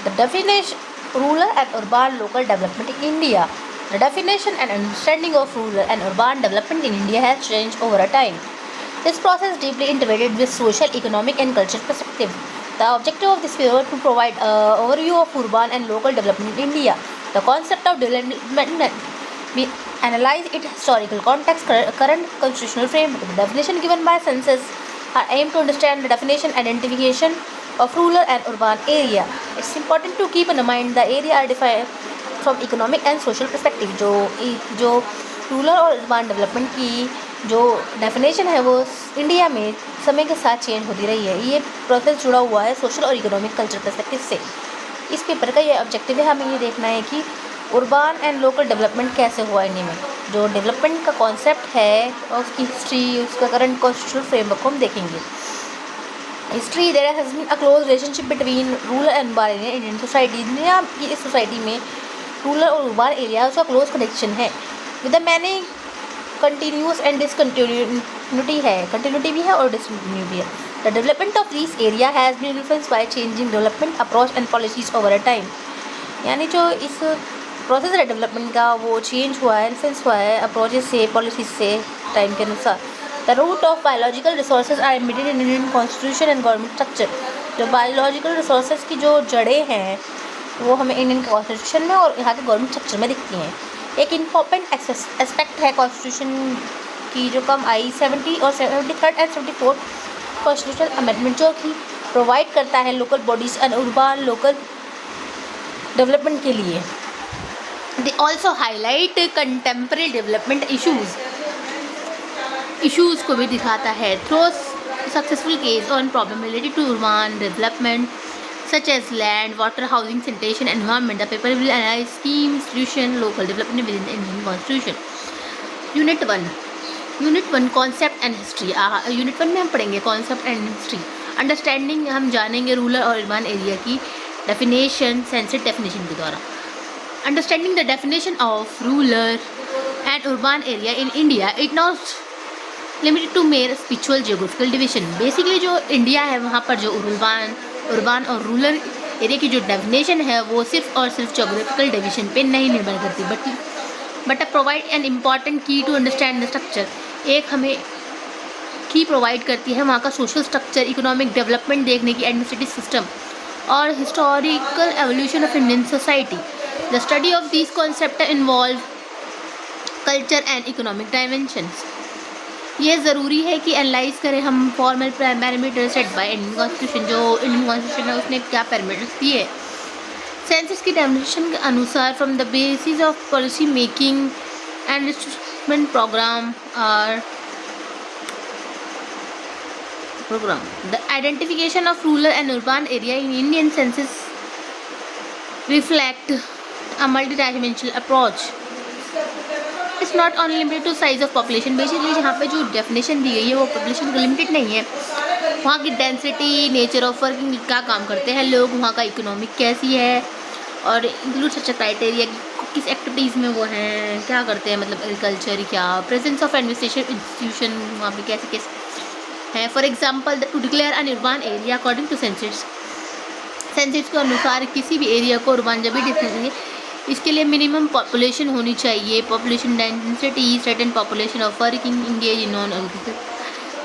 The definition rural and urban local development in India. The definition and understanding of rural and urban development in India has changed over a time. This process is deeply integrated with social, economic, and cultural perspective. The objective of this video is to provide an overview of urban and local development in India. The concept of development, we analyze its historical context, current constitutional framework. The definition given by census are aimed to understand the definition identification of rural and urban area. It's important to keep in mind the area are defined from economic and social perspective. जो rural और urban development की जो definition है वो India में समय के साथ चेंज होती रही है. ये प्रोसेस जुड़ा हुआ है सोशल और इकोनॉमिक कल्चर पर्सपेक्टिव से. इस पेपर का ये ऑब्जेक्टिव है, हमें ये देखना है कि urban एंड लोकल डेवलपमेंट कैसे हुआ इंडिया में. जो डेवलपमेंट का कॉन्सेप्ट है और उसकी हिस्ट्री, उसका करंट कॉन्स्टिट्यूशनल फ्रेमवर्क को हम देखेंगे. History, there has been a close relationship between rural and urban area Indian society. India की इस सोसाइटी में रूरल और अर्बन एरिया का क्लोज कनेक्शन है. With the many continuous and discontinuity है, कंटिन्यूटी भी है और डिसकंटिन्यू भी है. The development of this area has been influenced by changing development approach and policies over a time. यानी जो इस प्रोसेस है डेवलपमेंट का वो चेंज हुआ है, इन्फ्लुएंस हुआ है अप्रोचेस से, पॉलिसीज से, टाइम के अनुसार. The root of biological resources are embedded in Indian constitution and government structure. जो बायोलॉजिकल रिसोर्सेज की जो जड़ें हैं वो हमें इंडियन कॉन्स्टिट्यूशन में और यहाँ के गवर्नमेंट स्ट्रक्चर में दिखती हैं. एक इम्पॉर्टेंट एस्पेक्ट है कॉन्स्टिट्यूशन की जो कम आई 70 और 73 एंड 74 कॉन्स्टिट्यूशनल अमेंडमेंट, जो कि प्रोवाइड करता है local bodies and urban local development के लिए. They also highlight contemporary development issues को भी दिखाता है through successful case on problem related to urban development such as land, water, housing, sanitation, environment. The paper will analyze scheme, institution, local development within the Indian Constitution. Unit 1 concept and history. Unit 1 में हम पढ़ेंगे concept and history. Understanding हम जानेंगे rural और urban area की definition, census definition के द्वारा. Understanding the definition of rural and urban area in India, it not limited to mere spatial geographical division. Basically जो इंडिया है वहाँ पर जो अर्बन और रूरल एरिया की जो डेफिनेशन है वो सिर्फ और सिर्फ जोग्राफिकल डिवीजन पे नहीं निर्भर करती, बट प्रोवाइड एन इम्पॉर्टेंट की टू अंडरस्टैंड द स्ट्रक्चर. एक हमें की प्रोवाइड करती है वहाँ का सोशल स्ट्रक्चर, इकोनॉमिक डेवलपमेंट देखने की, एडमिनिस्ट्रेटिव सिस्टम और historical evolution of Indian society. The study of this concept involve culture and economic dimensions. ये ज़रूरी है कि एनालाइज करें हम formal parameter set by Indian constitution. जो इंडियन कॉन्स्टिट्यूशन है उसने क्या पैरामीटर्स दिए. सेंसस की डेफिनेशन के अनुसार from the basis of policy making and investment program the identification of rural and urban area in Indian census reflect a multi dimensional approach. It's not only limited to size of population. Basically जहाँ पे जो definition दी गई है वो population को limited नहीं है, वहाँ की डेंसिटी, नेचर ऑफ वर्किंग, क्या काम करते हैं लोग, वहाँ का इकोनॉमिक कैसी है और इंक्लूड सच क्राइटेरिया किस एक्टिविटीज़ में वो हैं, क्या करते हैं, मतलब एग्रीकल्चर, क्या प्रेजेंस ऑफ एडमिनिस्ट्रेशन इंस्टीट्यूशन वहाँ पे कैसे कैसे हैं. For example to declare an urban area according to census के अनुसार किसी भी एरिया को अर्बन जब भी डिक्लेयर करेंगे इसके लिए मिनिमम पॉपुलेशन होनी चाहिए. Population density, certain population of working engage in non agriculture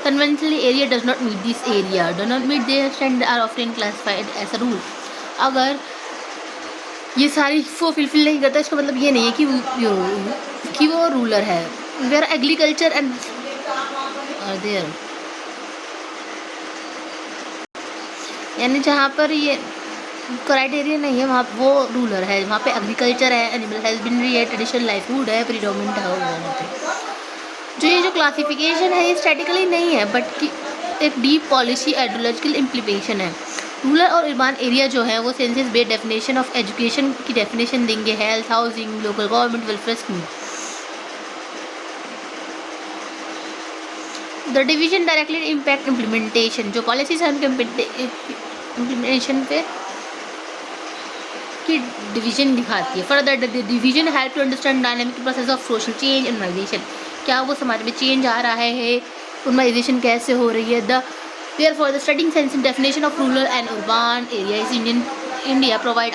conventionally area does not meet this area do not meet their standard are often classified as a rule. अगर ये सारी वो fulfil नहीं करता इसका मतलब ये नहीं है कि वो रूलर है. Where agriculture and are there, यानी जहाँ पर ये क्राइटेरिया नहीं है वहाँ वो रूलर है. वहाँ पे एग्रीकल्चर है, एनिमल हस्बेंड्री है, ट्रेडिशनल लाइवलीहुड है, प्रीडोमिनेंट है वहाँ पे. जो ये जो क्लासिफिकेशन है ये स्टैटिकली नहीं है बट कि एक डीप पॉलिसी आइडियोलॉजिकल इम्प्लीमेंटेशन है. रूरल और अर्बन एरिया जो है वो census based definition of education की डेफिनेशन देंगे, health, housing, local government welfare scheme. The division directly impact implementation. जो पॉलिसीज हैं उनके इम्प्लीमेंटेशन पे की डिवीजन दिखाती है. Further the division help to understand dynamic process of social change and urbanization. क्या वो समाज में चेंज आ रहा है, urbanization कैसे हो रही है. The therefore the studying sense definition of rural and urban area is Indian India provide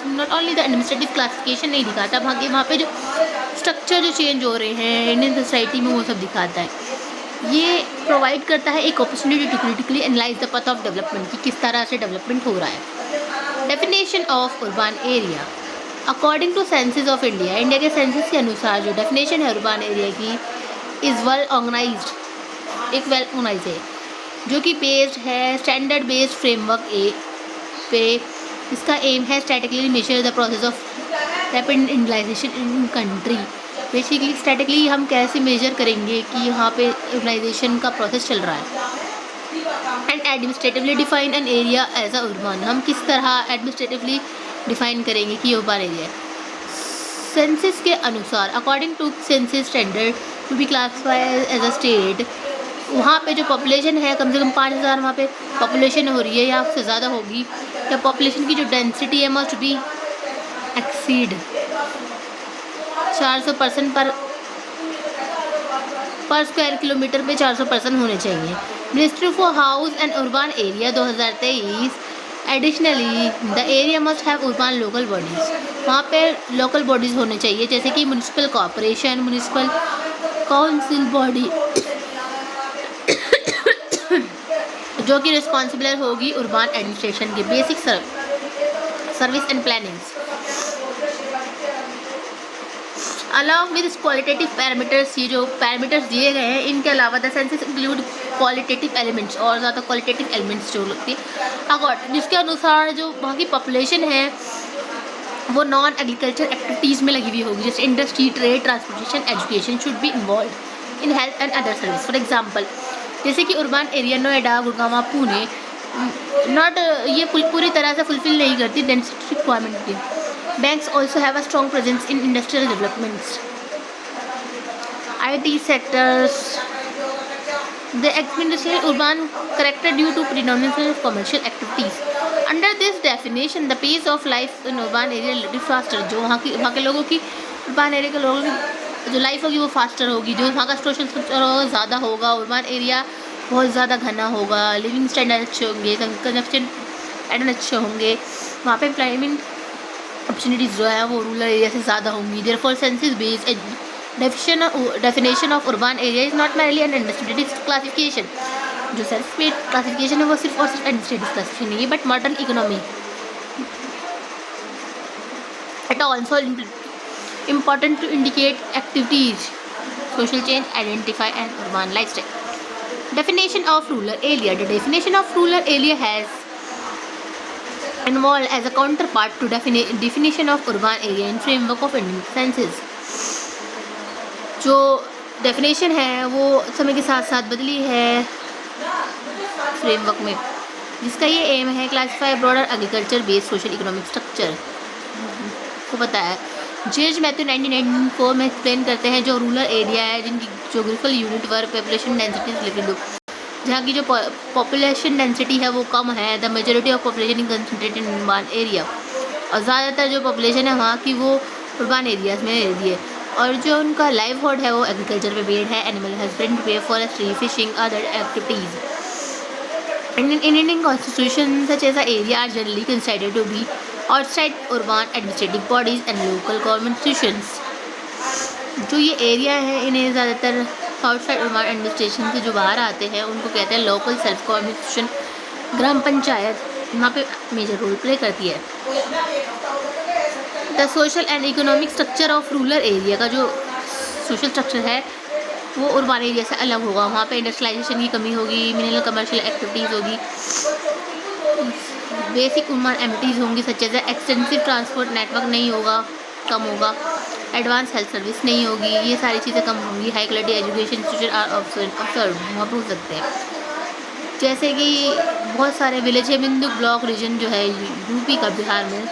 not only the administrative classification नहीं दिखाता, वहाँ पे जो स्ट्रक्चर जो चेंज हो रहे हैं इंडियन सोसाइटी में वो सब दिखाता है। ये प्रोवाइड करता है एक opportunity to critically analyse the path of development कि किस तरह से डेवलपमेंट हो रहा है। Definition of urban area according to census of India, India के सेंसस के अनुसार जो डेफिनेशन है अर्बन एरिया की इज़ वेल ऑर्गेनाइज्ड, एक वेल ऑर्गेनाइज है जो कि बेस्ड है स्टैंडर्ड बेस्ड फ्रेमवर्क पे। इसका एम है statically measure the process of rapid industrialisation in country. Basically statically हम कैसे मेजर करेंगे कि यहाँ पे urbanization का प्रोसेस चल रहा है। And administratively define an area as a urban, हम किस तरह एडमिनिस्ट्रेटिवली डिफाइन करेंगे कि ये अर्बन एरिया है। सेंसस के अनुसार according to census standard to be classified as a state, वहाँ पे जो पॉपुलेशन है कम से कम 5000 वहाँ पे पॉपुलेशन हो रही है या उससे ज़्यादा होगी, या पॉपुलेशन की जो डेंसिटी है मस्ट बी एक्सीड 400 पर्सन पर स्क्वायर किलोमीटर पे 400 पर्सन होने चाहिए। Ministry for house and urban area 2023, additionally the area must have urban local bodies, वहाँ पे लोकल बॉडीज़ होने चाहिए जैसे कि municipal corporation, municipal council body जो कि रिस्पॉन्सिबल होगी अर्बन एडमिनिस्ट्रेशन की basic service and plannings along with qualitative parameters. ये जो पैरामीटर्स दिए गए हैं इनके अलावा the census include qualitative elements, और ज़्यादा क्वालिटेटिव एलिमेंट्स जो लगती है जिसके अनुसार जो वहाँ की पॉपुलेशन है वो नॉन एग्रीकल्चर एक्टिविटीज़ में लगी हुई होगी, जैसे industry, trade, transportation, education should be involve in health and other service. For example जैसे कि urban area Noida, Gurgaon, Pune not ये पूरी तरह से फुलफिल नहीं करती डेंसिटी रिक्वायरमेंट की। Banks also have a strong presence in industrial developments, IT sectors. The exponentially urban character due to predominance of commercial activities. Under this definition, the pace of life in urban area little faster. जो वहाँ के लोगों की urban area के लोगों की जो life होगी वो फास्टर होगी, जो वहाँ का सोशल स्ट्रक्चर ज़्यादा होगा, अर्बन एरिया बहुत ज़्यादा घना होगा, लिविंग स्टैंडर्ड अच्छे होंगे, कंजप्शन पैटर्न अच्छे होंगे, वहाँ पे एम्प्लॉयमेंट अपॉर्चुनिटीज़ जो है वो रूरल एरिया से ज़्यादा होंगी। Therefore census based definition of urban area is not merely N administrative classification. जो सेल्फ मेड क्लासिफिकेशन है वो सिर्फ और सिर्फ एडमिनिस्ट्रेटिव क्लासिफिकेशन नहीं है, but modern economy it also important to indicate activities, social change, identify and urban lifestyle. Definition of rural area. The definition of rural area has involved as a counterpart to definition of urban area in framework of Indian census. जो definition है वो समय के साथ साथ बदली है framework में, जिसका ये एम है classify broader agriculture based social economic structure को बताया। जेज मैथ्यू 1994 में एक्सप्लेन करते हैं जो रूरल एरिया है जिनकी geographical unit work population density living, जहाँ की जो पॉपुलेशन डेंसिटी है वो कम है, the majority of population in concentrated in urban area, और ज़्यादातर जो पॉपुलेशन है वहाँ की वो अर्बन एरियाज़ में रहती है, और जो उनका लाइवहुड है वो एग्रीकल्चर पे बेस्ड है, animal husbandry, forestry, fishing, other activities. In Indian constitution, such as the area are generally considered to be outside urban administrative bodies and local government institutions. जो ये एरिया है इन्हें ज़्यादातर आउटसाइड अर्बन एडमिनिस्ट्रेशन से जो बाहर आते हैं उनको कहते हैं लोकल सेल्फ गवर्नमेंट, ग्राम पंचायत वहाँ पे मेजर रोल प्ले करती है। The social and economic structure of rural area का जो सोशल स्ट्रक्चर है वो अर्बन एरिया से अलग होगा, वहाँ पे इंडस्ट्रियलाइजेशन की कमी होगी, मिनिमल कमर्शियल एक्टिविटीज़ होगी, बेसिक ह्यूमन एमिटीज़ होंगी, such as extensive transport network नहीं होगा, कम होगा, एडवांस हेल्थ सर्विस नहीं होगी, ये सारी चीज़ें कम होंगी, high quality education institution are observe वहाँ पर हो सकते हैं। जैसे कि बहुत सारे विलेज है, बिंदु ब्लॉक रीजन जो है यूपी का बिहार में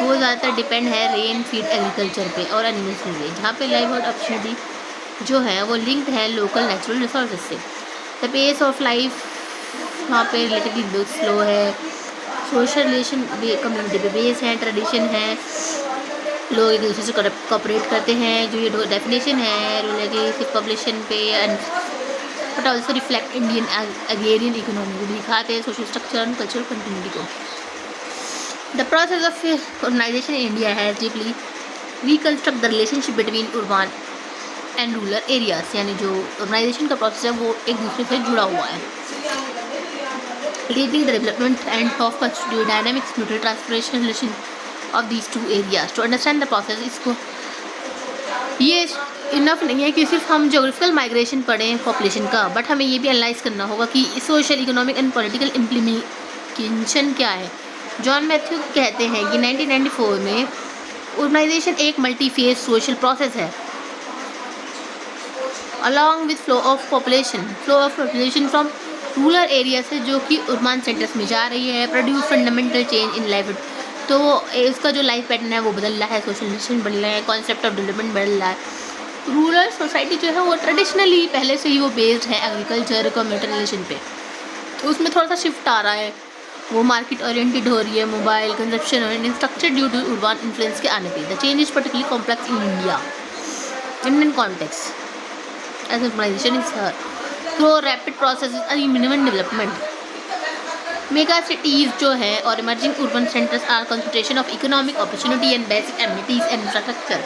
वो ज़्यादातर डिपेंड है रेन फीड एग्रीकल्चर पे और एनिमल्स पे, जहाँ पे लाइवहुड अपॉर्चुनिटी जो है वो लिंक्ड है लोकल नेचुरल रिसोर्सेज से। द पेस ऑफ लाइफ वहाँ पे रिलेटिवली बहुत स्लो है, सोशल रिलेशन कम्युनिटी पे बेस है, ट्रेडिशन है, लोग एक दूसरे से कोऑपरेट करते हैं, जो ये डेफिनेशन है रूरल पॉपुलेशन पे, but also reflect Indian agrarian economy को दिखाते हैं, social structure and cultural continuity को। The process of urbanization in India has deeply reconstruct the relationship between urban and rural areas. यानी जो urbanization का process है वो एक दूसरे से जुड़ा हुआ है, leading the development and of constitute dynamics mutual transformation relation of these two areas. To understand the process, इसको ये इनफ नहीं है कि सिर्फ हम जोग्राफिकल माइग्रेशन पढ़ें पॉपुलेशन का, बट हमें ये भी एनालाइज करना होगा कि social economic and political implementation क्या है। जॉन मैथ्यू कहते हैं कि 1994 में urbanization एक मल्टी फेज सोशल प्रोसेस है along with flow of population from rural area से जो कि urban सेंटर्स में जा रही है, produce fundamental change in life. तो उसका जो लाइफ पैटर्न है वो बदल रहा है, सोशल रिलेशन बदल रहा है, कॉन्सेप्ट ऑफ डेवलपमेंट बदल रहा है। रूरल सोसाइटी जो है वो ट्रेडिशनली पहले से ही वो बेस्ड है एग्रीकल्चर कम्युनिटी रिलेशन पे, तो उसमें थोड़ा सा शिफ्ट आ रहा है, वो मार्केट ओरिएंटेड हो रही है, मोबाइल कंजप्शन और structure due to urban influence के आने पे। The change is particularly complex in Indian context as urbanization is through rapid process minimum development. Mega cities जो है और emerging urban centres are concentration of economic opportunity and basic amenities and infrastructure,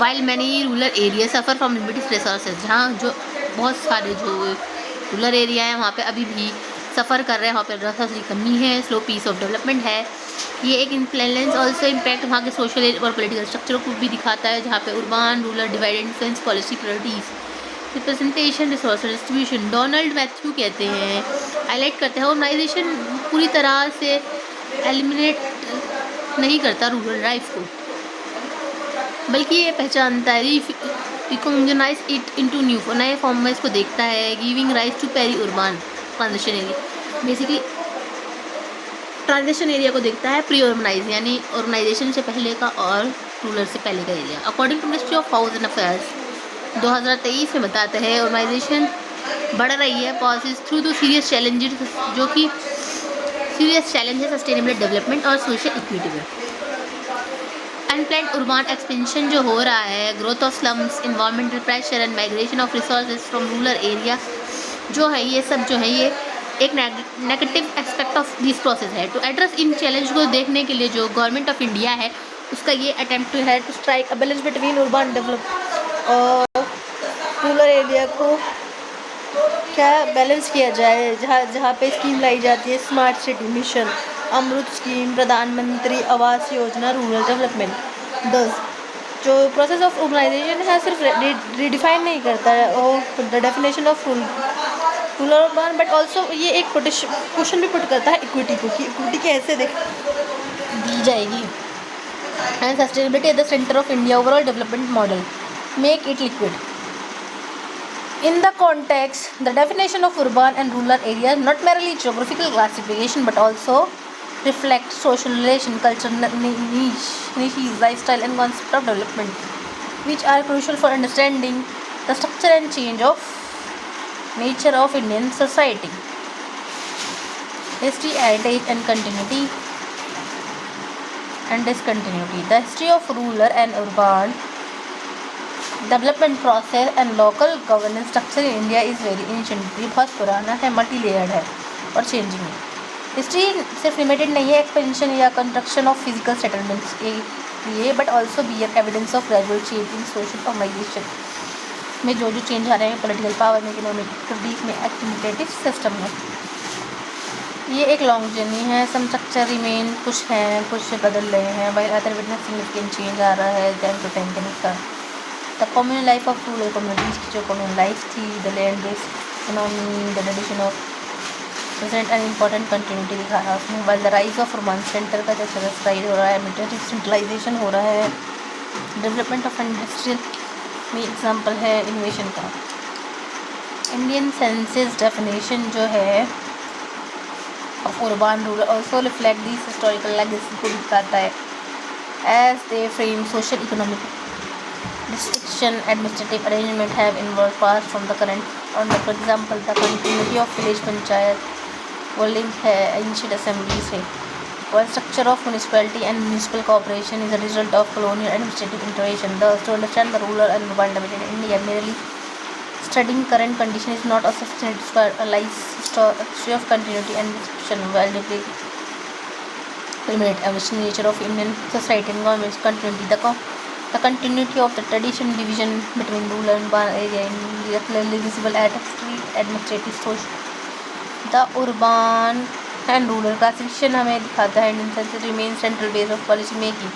while many rural area suffer from limited resources. जहाँ जो बहुत सारे जो rural area है वहाँ पे अभी भी सफ़र कर रहे हैं, वहाँ पे रिसोर्स की कमी है, स्लो पीस ऑफ डेवलपमेंट है। ये एक इन्फ्लुएंस ऑल्सो इम्पैक्ट वहाँ के सोशल और पॉलिटिकल स्ट्रक्चर को भी दिखाता है, जहाँ पे urban rural divide influence policy priorities representation resource distribution. Donald Matthew कहते हैं, हाईलाइट करते हैं, urbanization पूरी तरह से एलिमिनेट नहीं करता रूरल लाइफ को, बल्कि ये पहचानता है, रिकॉग्नाइज इट इनटू न्यू नए फॉर्म में इसको देखता है, giving rise to peri urban transition area. Basically transition area को देखता है प्री urbanized यानी urbanization से पहले का और रूरल से पहले का area. According to ministry of house and affairs 2023 में बताते हैं urbanization बढ़ रही है poses through the serious challenges, जो कि सीरियस चैलेंजेस सस्टेनेबल डेवलपमेंट और सोशल इक्विटी में। अनप्लान्ड urban एक्सपेंशन जो हो रहा है, growth of slums, environmental pressure and migration of resources from rural area जो है, ये सब जो है ये एक negative aspect of this process है। टू एड्रेस इन चैलेंज को देखने के लिए जो गवर्नमेंट ऑफ इंडिया है उसका ये अटेम्प्ट है to strike a balance between urban develop और रूरल एरिया को क्या बैलेंस किया जाए, जहाँ पे स्कीम लाई जाती है स्मार्ट सिटी मिशन, अमृत स्कीम, प्रधानमंत्री आवास योजना, रूरल डेवलपमेंट। 10 जो प्रोसेस ऑफ urbanization है सिर्फ रिडिफाइन नहीं करता है और the definition of rural urban, but also ये एक क्वेश्चन भी पुट करता है इक्विटी को कि इक्विटी कैसे दी जाएगी। And sustainability at the centre of India overall development model, make it liquid. In the context, the definition of urban and rural areas not merely geographical classification but also reflect social relation, cultural niches, lifestyle and concept of development, which are crucial for understanding the structure and change of nature of Indian society. History, heritage and continuity and discontinuity. The history of rural and urban development process and local governance structure in India is very ancient. ये बहुत पुराना है, multi layered है और changing है। History सिर्फ limited नहीं है एक्सपेंशन या कंस्ट्रक्शन ऑफ फिजिकल सेटलमेंट्स के लिए, but also bear evidence of gradual change in social organisation में जो चेंज आ रहे हैं पॉलिटिकल पावर में, इकोनॉमिक एक्टिविटीज़ में, एडमिनिस्ट्रेटिव सिस्टम में। ये एक लॉन्ग जर्नी है, सम स्ट्रक्चर रिमेन, कुछ हैं कुछ बदल रहे हैं, while other witness significant change आ रहा है टाइम टू टाइम के अनुसार। The communal life of rural communities की जो कम्युनल लाइफ थी, the land based economy, the tradition of present and important continuity दिखा रहा है उसमें। While the rise of urban centre का जैसे राइज हो रहा है, मिलिटरी सेंट्रलाइजेशन हो रहा है, डेवलपमेंट ऑफ इंडस्ट्रियल में एग्जाम्पल है इनोवेशन का। इंडियन सेंसस डेफिनेशन जो है of urban rural also reflect this historical legacy को दिखाता है as they frame social economic distinction administrative arrangement have involved passed from the current on the for example the continuity of village panchayat वो link है ancient assembly से, while structure of municipality and municipal corporation is a result of colonial administrative intervention. Thus to understand the rural and urban development in India, merely studying current condition is not a sufficient to analyze history of continuity and distinction. While deeply eliminate evolution nature of Indian society and government's continuity. The continuity of the tradition division between rural and urban area in India clearly visible at street administrative social. The urban and rural classification हमें दिखाता है Indian census remain central base of policy making.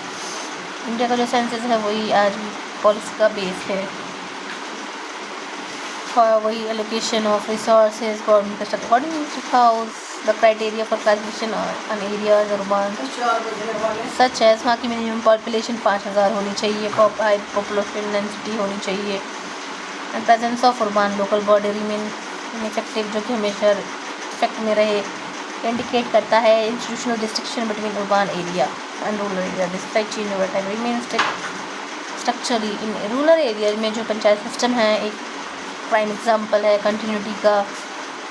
India का जो census है वही आज भी policy का बेस है, वही allocation of resources government according to house the criteria for classification on areas urban such as वहाँ की मिनिमम पॉपुलेशन 5000 होनी चाहिए, हाई पॉपुलेशन डेंसिटी होनी चाहिए and presence of urban local body remain effective जो कि हमेशा इफेक्ट में रहे। इंडिकेट करता है institutional distinction between urban area and rural area despite change over time remain structurally in rural area में जो पंचायत सिस्टम है एक प्राइम एग्जाम्पल है कंटिन्यूटी का,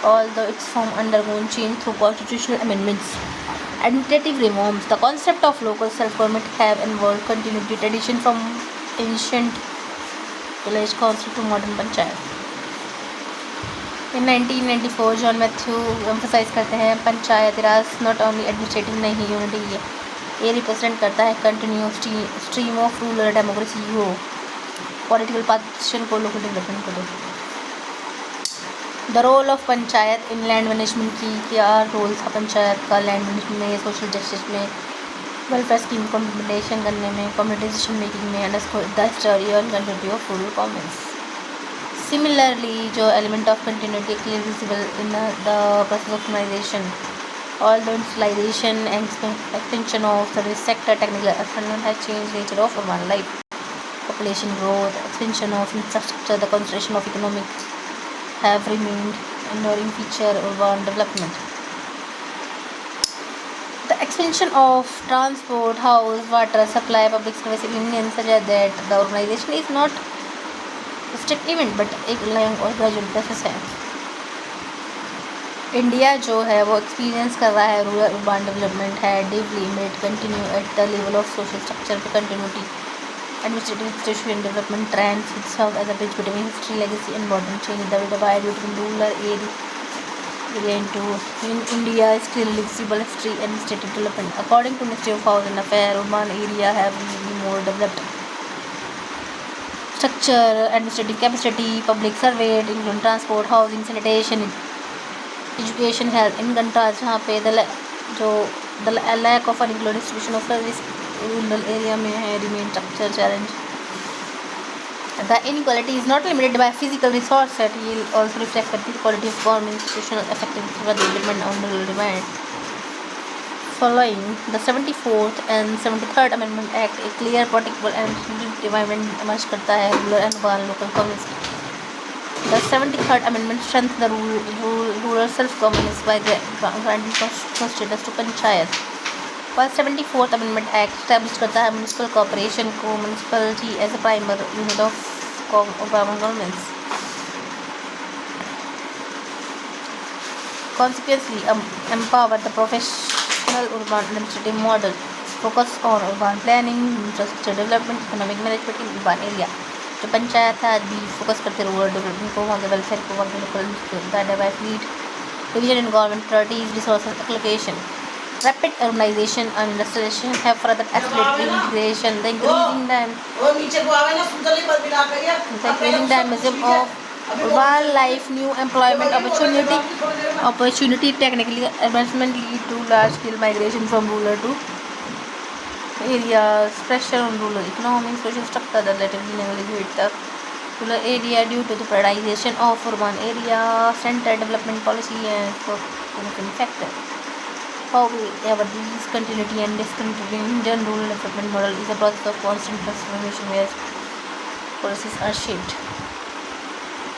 although its form undergone change through constitutional amendments. Administrative reforms. The concept of local self-government have involved continuity tradition from ancient village council to modern panchayat. In 1994, John Matthew emphasize करते हैं पंचायत राज not only administrative नहीं unity है, ये represent करता है continuous stream of rural democracy हो, political participation को, local development को दो। The role of panchayat in land management की क्या रोल था पंचायत का लैंड मैनेजमेंट में, सोशल जस्टिस में, वेलफेयर स्कीम को इम्प्लीमेंटेशन करने में, कम्युनिटी डिसीजन मेकिंग में, underscore the history and continuity of rural governments. Similarly जो element of continuity clear visible in the process of organisation although industrialization and expansion of service sector technical development has changed nature of urban life, population growth, expansion of infrastructure, the concentration of economic have remained enduring feature urban development. The expansion of transport, house, water supply, public service in India suggest that the urbanization is not a strict event but एक long और gradual process है। India जो है वो experience कर रहा है rural urban development है डीपली इमेट continue at the level of social structure पे continuity administrative institution development trends which serve as a bridge between history, legacy and modern change. The divide between rural area into in India is clearly visible history and administrative development. According to Ministry of Housing Affairs, urban area have been more developed structure, administrative capacity, public service, including transport, housing, sanitation, education, health. In contrast, जहाँ पे the lack of unequal distribution of service rural area में है remain structure challenge. The inequality is not limited by physical resource set, ये also reflect करती है quality of government institutional effectivity for development on rural demand. Following the 74th and 73rd amendment act एक clear political and डिवाइडमेंट emerge करता है rural and urban local governments. The 73rd amendment strengthen the rural self governance by granting constitutional status to panchayat. पर 74th amendment act establish करता है municipal corporation को municipality as a primary unit of governance. Consequently, empower the professional urban administrative model, focus on urban planning, infrastructure development, economic management in urban area. जो पंचायत है आज भी focus करते rural development को, वहाँ के वेलफेयर को, वहाँ के local division in government priorities, resources allocation. Rapid urbanization and industrialization have further accelerated integration. The increasing dynamism of urban life, new employment opportunity, technically advancement lead to large-scale migration from rural to areas. Pressure on rural economy, social structure that relatively negate the rural area due to the prioritization of urban area, centered development policy and for factor. However, these continuity and discontinuity in Indian rural development model is a process of constant transformation where policies are shaped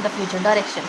the future direction.